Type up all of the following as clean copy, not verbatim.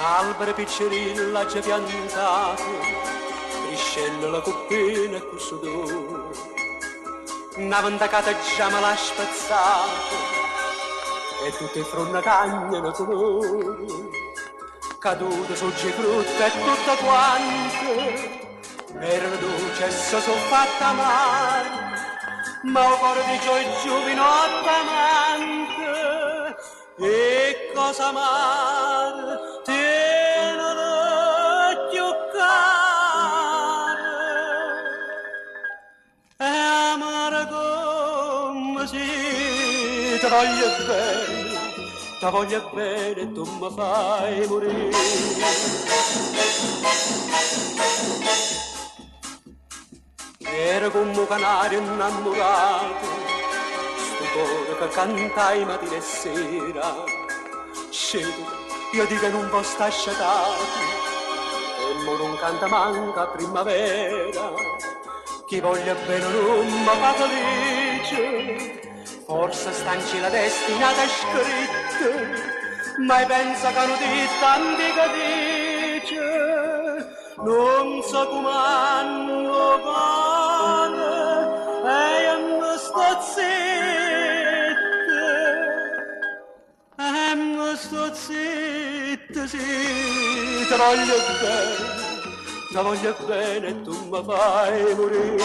albero piccerilla già piantato, crescendo la coppina e questo d'oro, una ventacata già me l'ha spezzato, e tutte le fronte cagnano colore, cadute sogge frutta e tutto quanto, erano dolce e si sono fatta male, ma il cuore di ciò è giovinotta amante, e cosa amare tiene l'occhio caro, e amare come si ti voglio bene e tu mi fai morire. Era come un canario innamorato, sto cuore che cantai mattina e sera, scedo, io dico non può sta sciatato, e mo non canta manca primavera, chi voglia bene non mi fa felice, forse stanci la destinata scritta, ma pensa che non di tanti che dice, non so come hanno pane, e io non sto zitta, sì, ti voglio bene e tu mi fai morire.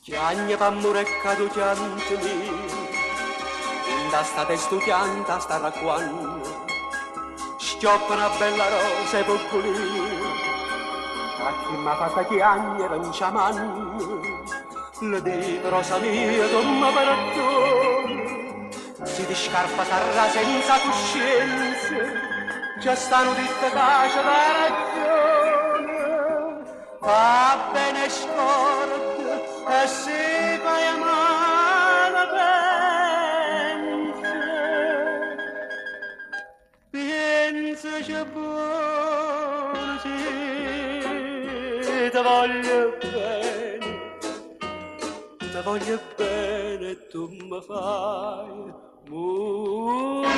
Chiagna p'amore e cadu chianti mio, in da sta testo pianta sta racquando, schioppa una bella rosa e popolino, a chi m'ha fatta chiagna non c'ha manno, le dico rosa mia tu mi perdoni, si ti scarpa sarà senza coscienza, già stanno tutte case da ragione, va bene scorda, e se vai amare pensa c'è buono, sì, ti voglio bene e tu mi fai morire.